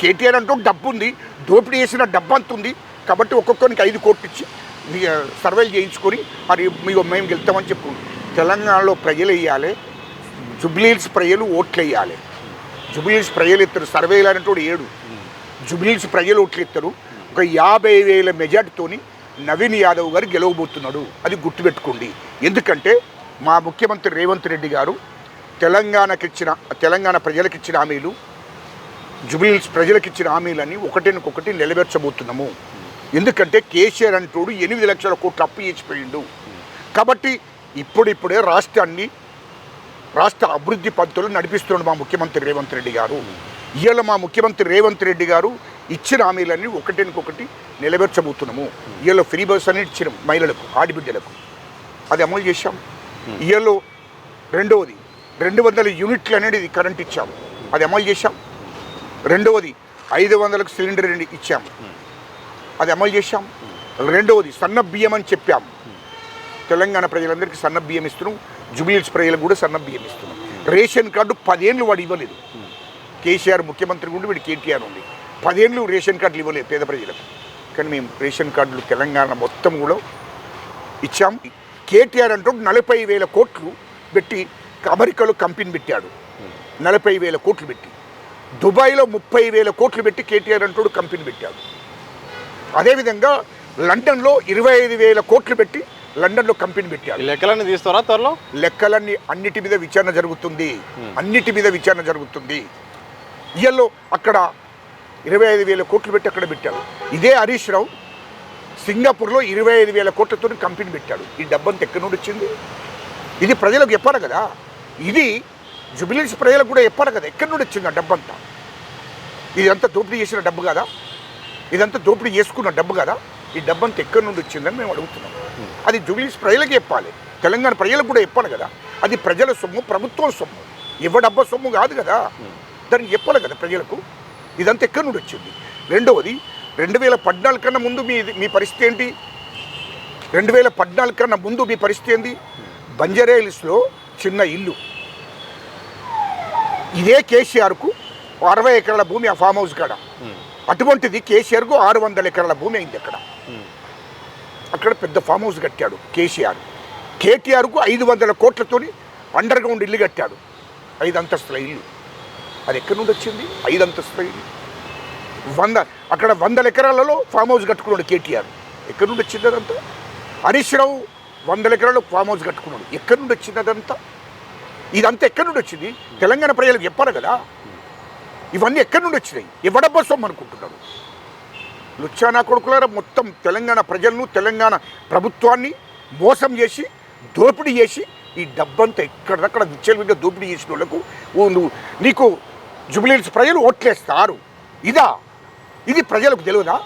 కేటీఆర్ అంటూ డబ్బు ఉంది, దోపిడీ చేసిన డబ్బు అంత ఉంది కాబట్టి ఒక్కొక్కరికి 5 కోట్లు ఇచ్చి సర్వేలు చేయించుకొని మరి మేము గెలుస్తామని చెప్పుకుంటాం. తెలంగాణలో ప్రజలు వేయాలి, జుబ్లీహిల్స్ ప్రజలు ఓట్లు వేయాలి. జుబ్లీహిల్స్ ప్రజలు ఇస్తారు, సర్వేలు అనేటువంటి 7 జుబ్లీహిల్స్ ప్రజలు ఓట్లు ఇస్తారు. ఒక 50,000 మెజార్టీతోని నవీన్ యాదవ్ గారు గెలవబోతున్నాడు, అది గుర్తుపెట్టుకోండి. ఎందుకంటే మా ముఖ్యమంత్రి రేవంత్ రెడ్డి గారు తెలంగాణ ప్రజలకు ఇచ్చిన హామీలు, జుబ్లీహిల్స్ ప్రజలకు ఇచ్చిన హామీలని ఒకటినొకటి నెరవేర్చబోతున్నాము. ఎందుకంటే కేసీఆర్ అంటూడు 8 లక్షల కోట్లు అప్పు చేసిపోయిండు. కాబట్టి ఇప్పుడిప్పుడే రాష్ట్ర అభివృద్ధి పద్ధతులు నడిపిస్తున్నాడు మా ముఖ్యమంత్రి రేవంత్ రెడ్డి గారు. ఇవాళ మా ముఖ్యమంత్రి రేవంత్ రెడ్డి గారు ఇచ్చిన హామీలన్నీ ఒకటినొకటి నెరవేర్చబోతున్నాము. ఇవాళ ఫ్రీ బస్ అని ఇచ్చినాం మహిళలకు, ఆడబిడ్డలకు, అది అమలు చేశాం. ఇవాళ రెండవది 200 యూనిట్లు అనేది కరెంట్ ఇచ్చాము, అది అమలు చేశాం. రెండవది 500కు సిలిండర్ ఇచ్చాము, అది అమలు చేశాం. రెండవది సన్న బియ్యం అని చెప్పాము, తెలంగాణ ప్రజలందరికీ సన్న బియ్యం ఇస్తున్నాం, జుబ్లీహిల్స్ ప్రజలకు కూడా సన్న బియ్యం ఇస్తున్నాం. రేషన్ కార్డు 10 ఏళ్ళు వాడు ఇవ్వలేదు. కేసీఆర్ ముఖ్యమంత్రి ఉండి వీడు కేటీఆర్ ఉంది, 10 ఏళ్ళు రేషన్ కార్డులు ఇవ్వలేదు పేద ప్రజలకు. కానీ మేము రేషన్ కార్డులు తెలంగాణ మొత్తం కూడా ఇచ్చాం. కేటీఆర్ అంటూ 40,000 కోట్లు పెట్టి అమెరికాలో కంపెనీ పెట్టాడు, 40,000 కోట్లు పెట్టి. దుబాయ్లో 30,000 కోట్లు పెట్టి కేటీఆర్ అంటూ కంపెనీ పెట్టాడు. అదేవిధంగా లండన్లో 25,000 కోట్లు పెట్టి లండన్లో కంపెనీ పెట్టాడు. లెక్కలన్నీ తీస్తారా త్వరలో? లెక్కలన్నీ అన్నిటి మీద విచారణ జరుగుతుంది. ఇయల్లో అక్కడ 25,000 కోట్లు పెట్టి అక్కడ పెట్టాడు. ఇదే హరీష్ రావు సింగపూర్లో 25,000 కోట్లతో కంపెనీ పెట్టాడు. ఈ డబ్బంతా ఎక్కడి నుండి వచ్చింది? ఇది ప్రజలకు చెప్పాలి కదా, ఇది జుబ్లీహిల్స్ ప్రజలకు కూడా చెప్పాలి కదా ఎక్కడి నుండి వచ్చింది ఆ డబ్బంతా. ఇదంతా దోపిడీ చేసిన డబ్బు కదా, ఇదంతా దోపిడీ చేసుకున్న డబ్బు కదా, ఈ డబ్బంతా ఎక్కడి నుండి వచ్చిందని మేము అడుగుతున్నాం. అది జుబ్లీహిల్స్ ప్రజలకు చెప్పాలి, తెలంగాణ ప్రజలకు కూడా చెప్పాలి కదా. అది ప్రజల సొమ్ము, ప్రభుత్వం సొమ్ము, డబ్బా సొమ్ము కాదు కదా, దానికి చెప్పాలి కదా ప్రజలకు ఇదంతా ఎక్కడి నుండి వచ్చింది. రెండవది 2014 కన్నా ముందు మీ పరిస్థితి ఏంటి? 2014 కన్నా ముందు మీ పరిస్థితి ఏంటి? బంజారాహిల్స్లో చిన్న ఇల్లు, ఇదే కేసీఆర్కు 60 ఎకరాల భూమి ఆ ఫామ్ హౌస్ కాడ. అటువంటిది కేసీఆర్కు 600 ఎకరాల భూమి అయింది అక్కడ పెద్ద ఫామ్ హౌస్ కట్టాడు కేసీఆర్. కేటీఆర్కు 500 కోట్లతో అండర్ గ్రౌండ్ ఇల్లు కట్టాడు, 5 అంతస్తుల ఇల్లు. అది ఎక్కడి నుండి వచ్చింది? 5 అంతస్తుల ఇల్లు. అక్కడ 100 ఎకరాలలో ఫామ్ హౌస్ కట్టుకున్నాడు కేటీఆర్, ఎక్కడి నుండి వచ్చింది అదంతా? హరీష్ రావు 100 ఎకరాలకు ఫామ్ హౌస్ కట్టుకున్నాడు, ఎక్కడి నుండి వచ్చింది అదంతా? ఇదంతా ఎక్కడి నుండి వచ్చింది? తెలంగాణ ప్రజలకు చెప్పాలి కదా ఇవన్నీ ఎక్కడి నుండి వచ్చినాయి, ఎవడబ్బా సొమ్ము అనుకుంటున్నాడు. లుచ్చానా కొడుకులారా, మొత్తం తెలంగాణ ప్రజలను, తెలంగాణ ప్రభుత్వాన్ని మోసం చేసి, దోపిడీ చేసి, ఈ డబ్బంతా ఎక్కడక్కడ విచ్చలవిడిగా దోపిడీ చేసిన వాళ్ళకు నీకు జుబ్లీహిల్స్ ప్రజలు ఓట్లేస్తారు. ఇది ప్రజలకు తెలియదా?